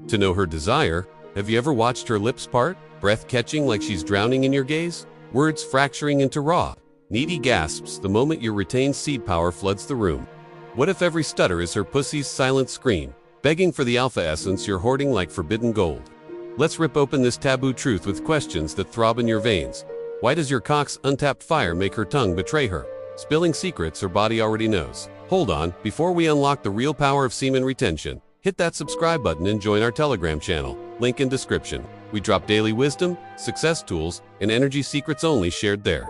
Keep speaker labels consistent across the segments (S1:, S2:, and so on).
S1: To know her desire, have you ever watched her lips part, breath catching like she's drowning in your gaze, words fracturing into raw, needy gasps the moment your retained seed power floods the room? What if every stutter is her pussy's silent scream, begging for the alpha essence you're hoarding like forbidden gold? Let's rip open this taboo truth with questions that throb in your veins. Why does your cock's untapped fire make her tongue betray her, spilling secrets her body already knows? Hold on, before we unlock the real power of semen retention, hit that subscribe button and join our Telegram channel, link in description. We drop daily wisdom, success tools, and energy secrets only shared there.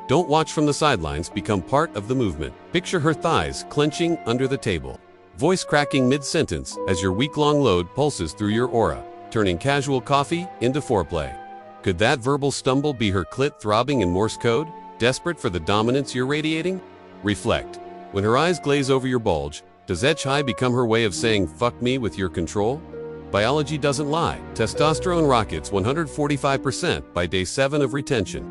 S1: Don't watch from the sidelines, become part of the movement. Picture her thighs clenching under the table, voice cracking mid-sentence as your week-long load pulses through your aura, turning casual coffee into foreplay. Could that verbal stumble be her clit throbbing in Morse code, desperate for the dominance you're radiating? Reflect. When her eyes glaze over your bulge, does etch high become her way of saying, "Fuck me with your control"? Biology doesn't lie. Testosterone rockets 145% by day 7 of retention,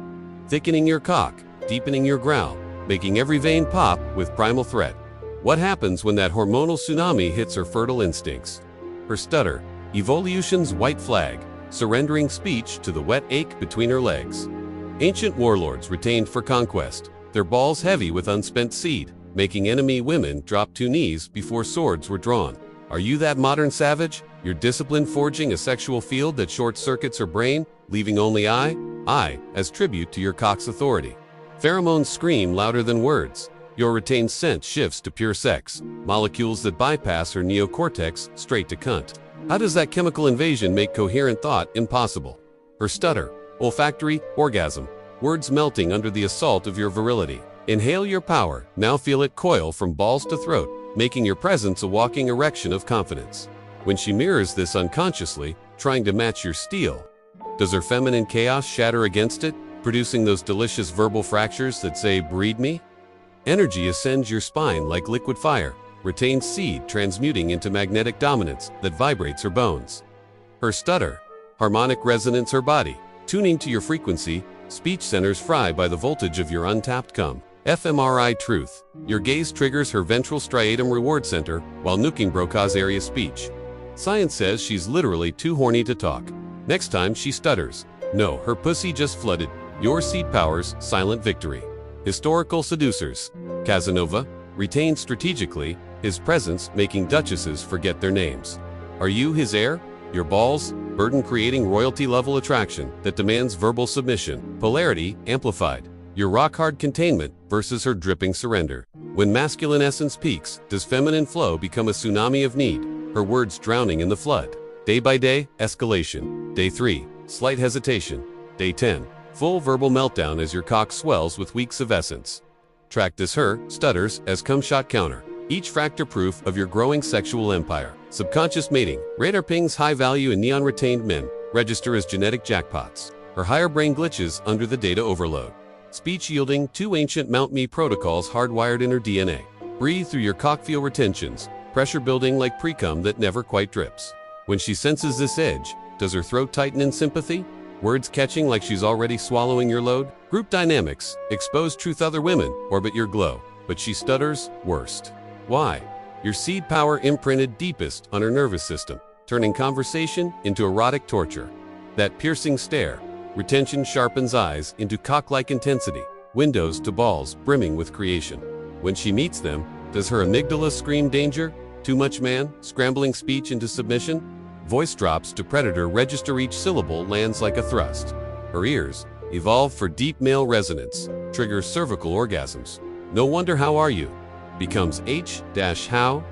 S1: thickening your cock, deepening your growl, making every vein pop with primal threat. What happens when that hormonal tsunami hits her fertile instincts? Her stutter, evolution's white flag, surrendering speech to the wet ache between her legs. Ancient warlords retained for conquest, their balls heavy with unspent seed, making enemy women drop to knees before swords were drawn. Are you that modern savage? Your discipline forging a sexual field that short-circuits her brain, leaving only I, as tribute to your cock's authority. Pheromones scream louder than words. Your retained scent shifts to pure sex, molecules that bypass her neocortex straight to cunt. How does that chemical invasion make coherent thought impossible? Her stutter, olfactory orgasm, words melting under the assault of your virility. Inhale your power, now feel it coil from balls to throat, making your presence a walking erection of confidence. When she mirrors this unconsciously, trying to match your steel, does her feminine chaos shatter against it, producing those delicious verbal fractures that say, "Breed me"? Energy ascends your spine like liquid fire, retained seed transmuting into magnetic dominance that vibrates her bones. Her stutter, harmonic resonance her body, tuning to your frequency, speech centers fry by the voltage of your untapped cum. fMRI truth, your gaze triggers her ventral striatum reward center while nuking Broca's area speech. Science says she's literally too horny to talk. Next time she stutters, no, her pussy just flooded your seed power's silent victory. Historical seducers, Casanova, retained strategically, his presence making duchesses forget their names. Are you his heir? Your balls, burden creating royalty-level attraction that demands verbal submission, polarity amplified. Your rock-hard containment versus her dripping surrender. When masculine essence peaks, does feminine flow become a tsunami of need, her words drowning in the flood? Day by day, escalation. Day 3, slight hesitation. Day 10, full verbal meltdown as your cock swells with weeks of essence. Track this her stutters as cum shot counter, each fracture proof of your growing sexual empire. Subconscious mating, radar pings high value in neon retained men, register as genetic jackpots. Her higher brain glitches under the data overload. Speech yielding 2 ancient Mount Me protocols hardwired in her DNA. Breathe through your cock feel retentions, pressure building like pre-cum that never quite drips. When she senses this edge, does her throat tighten in sympathy? Words catching like she's already swallowing your load? Group dynamics, expose truth other women, orbit your glow, but she stutters worst. Why? Your seed power imprinted deepest on her nervous system, turning conversation into erotic torture. That piercing stare, retention sharpens eyes into cock-like intensity, windows to balls brimming with creation. When she meets them, does her amygdala scream danger? Too much man, scrambling speech into submission? Voice drops to predator register, each syllable lands like a thrust. Her ears, evolved for deep male resonance, triggers cervical orgasms. No wonder how are you? Becomes H-how ...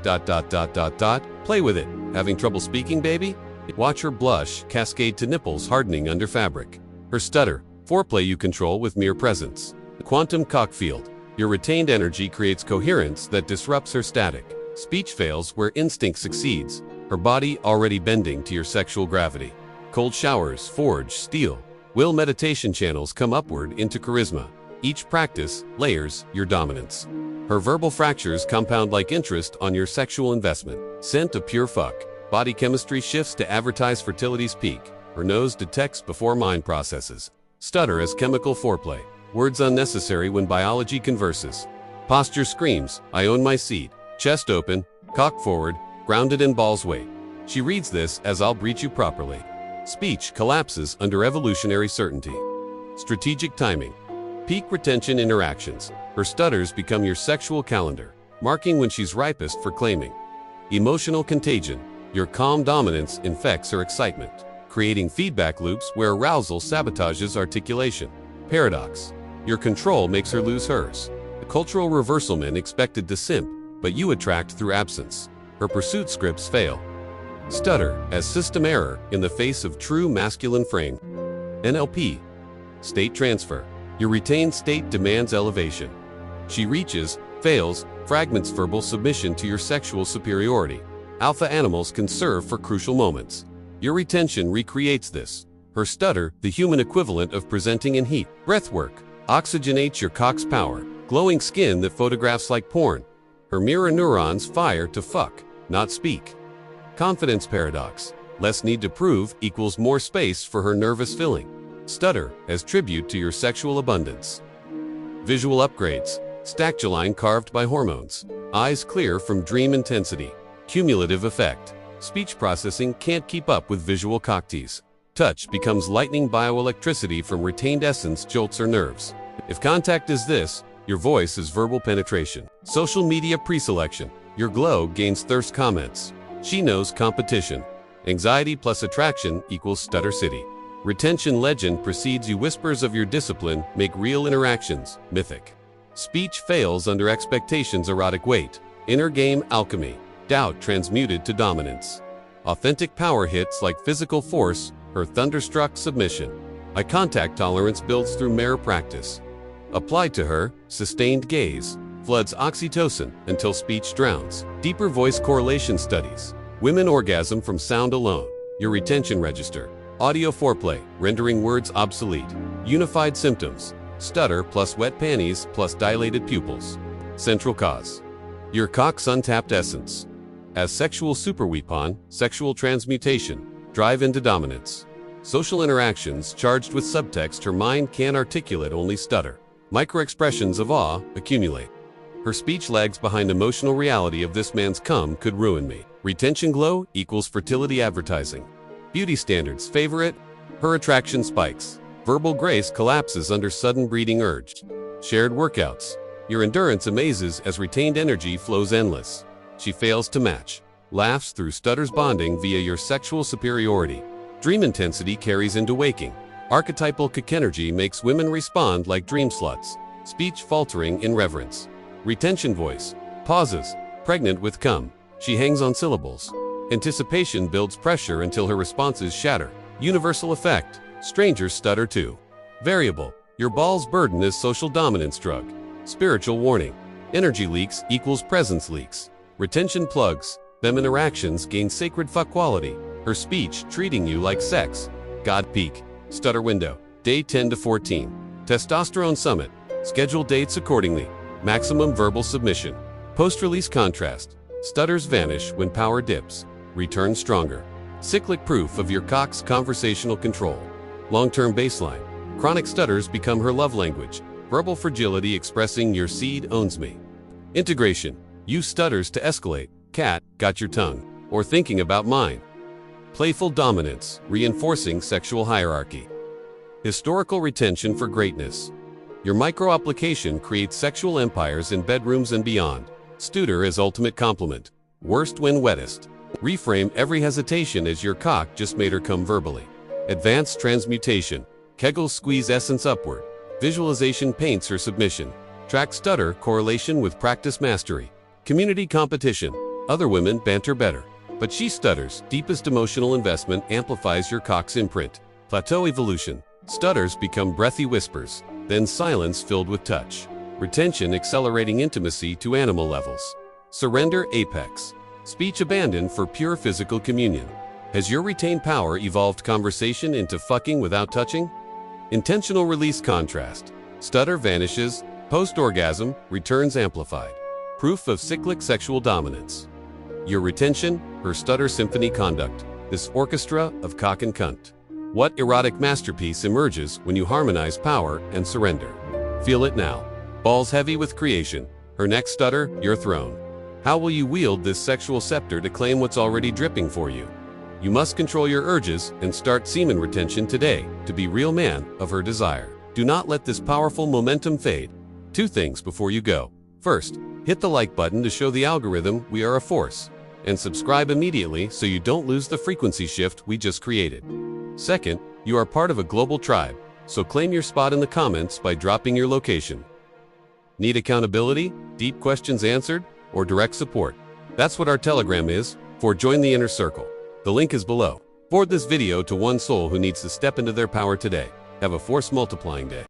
S1: Play with it. Having trouble speaking, baby? Watch her blush cascade to nipples hardening under fabric. Her stutter, foreplay you control with mere presence. Quantum cock field, your retained energy creates coherence that disrupts her static. Speech fails where instinct succeeds, her body already bending to your sexual gravity. Cold showers forge steel. Will meditation channels come upward into charisma. Each practice layers your dominance. Her verbal fractures compound like interest on your sexual investment. Scent of pure fuck. Body chemistry shifts to advertise fertility's peak. Her nose detects before mind processes. Stutter as chemical foreplay. Words unnecessary when biology converses. Posture screams, I own my seed. Chest open, cock forward, grounded in balls weight. She reads this as I'll breach you properly. Speech collapses under evolutionary certainty. Strategic timing. Peak retention interactions. Her stutters become your sexual calendar, marking when she's ripest for claiming. Emotional contagion. Your calm dominance infects her excitement, creating feedback loops where arousal sabotages articulation. Paradox. Your control makes her lose hers. A cultural reversalman expected to simp, but you attract through absence. Her pursuit scripts fail. Stutter as system error in the face of true masculine frame. NLP. State transfer. Your retained state demands elevation. She reaches, fails, fragments verbal submission to your sexual superiority. Alpha animals can serve for crucial moments. Your retention recreates this. Her stutter, the human equivalent of presenting in heat. Breathwork. Oxygenates your cock's power. Glowing skin that photographs like porn. Her mirror neurons fire to fuck, not speak. Confidence paradox. Less need to prove equals more space for her nervous filling. Stutter as tribute to your sexual abundance. Visual upgrades. Stactyline carved by hormones. Eyes clear from dream intensity. Cumulative effect. Speech processing can't keep up with visual cocktease. Touch becomes lightning bioelectricity from retained essence jolts her nerves. If contact is this, your voice is verbal penetration. Social media preselection. Your glow gains thirst comments. She knows competition. Anxiety plus attraction equals Stutter City. Retention legend precedes you. Whispers of your discipline make real interactions mythic. Speech fails under expectations. Erotic weight. Inner game alchemy. Doubt transmuted to dominance. Authentic power hits like physical force, her thunderstruck submission. Eye contact tolerance builds through mere practice. Applied to her, sustained gaze floods oxytocin until speech drowns. Deeper voice correlation studies. Women orgasm from sound alone. Your retention register. Audio foreplay, rendering words obsolete. Unified symptoms. Stutter plus wet panties plus dilated pupils. Central cause. Your cock's untapped essence. As sexual superweapon, sexual transmutation, drive into dominance. Social interactions charged with subtext her mind can't articulate, only stutter. Microexpressions of awe accumulate. Her speech lags behind emotional reality of this man's cum could ruin me. Retention glow equals fertility advertising. Beauty standards favor it. Her attraction spikes. Verbal grace collapses under sudden breeding urge. Shared workouts. Your endurance amazes as retained energy flows endless. She fails to match. Laughs through stutters bonding via your sexual superiority. Dream intensity carries into waking. Archetypal kick energy makes women respond like dream sluts. Speech faltering in reverence. Retention voice. Pauses. Pregnant with cum. She hangs on syllables. Anticipation builds pressure until her responses shatter. Universal effect. Strangers stutter too. Variable. Your ball's burden is social dominance drug. Spiritual warning. Energy leaks equals presence leaks. Retention plugs. Them interactions gain sacred fuck quality. Her speech treating you like sex. God peak. Stutter window. Day 10 to 14. Testosterone summit. Schedule dates accordingly. Maximum verbal submission. Post-release contrast. Stutters vanish when power dips. Return stronger. Cyclic proof of your cock's conversational control. Long-term baseline. Chronic stutters become her love language. Verbal fragility expressing your seed owns me. Integration. Use stutters to escalate. Cat, got your tongue. Or thinking about mine. Playful dominance, reinforcing sexual hierarchy. Historical retention for greatness. Your micro-application creates sexual empires in bedrooms and beyond. Stutter as ultimate compliment. Worst when wettest. Reframe every hesitation as your cock just made her come verbally. Advanced transmutation. Kegel squeeze essence upward. Visualization paints her submission. Track stutter correlation with practice mastery. Community competition. Other women banter better. But she stutters. Deepest emotional investment amplifies your cock's imprint. Plateau evolution. Stutters become breathy whispers. Then silence filled with touch. Retention accelerating intimacy to animal levels. Surrender apex. Speech abandoned for pure physical communion. Has your retained power evolved conversation into fucking without touching? Intentional release contrast. Stutter vanishes. Post-orgasm returns amplified. Proof of cyclic sexual dominance. Your retention, her stutter symphony conduct. This orchestra of cock and cunt. What erotic masterpiece emerges when you harmonize power and surrender? Feel it now. Balls heavy with creation. Her next stutter, your throne. How will you wield this sexual scepter to claim what's already dripping for you? You must control your urges and start semen retention today to be real man of her desire. Do not let this powerful momentum fade. 2 things before you go. First, hit the like button to show the algorithm we are a force, and subscribe immediately so you don't lose the frequency shift we just created. Second, you are part of a global tribe, so claim your spot in the comments by dropping your location. Need accountability, deep questions answered, or direct support? That's what our Telegram is. For join the inner circle. The link is below. Forward this video to one soul who needs to step into their power today. Have a force multiplying day.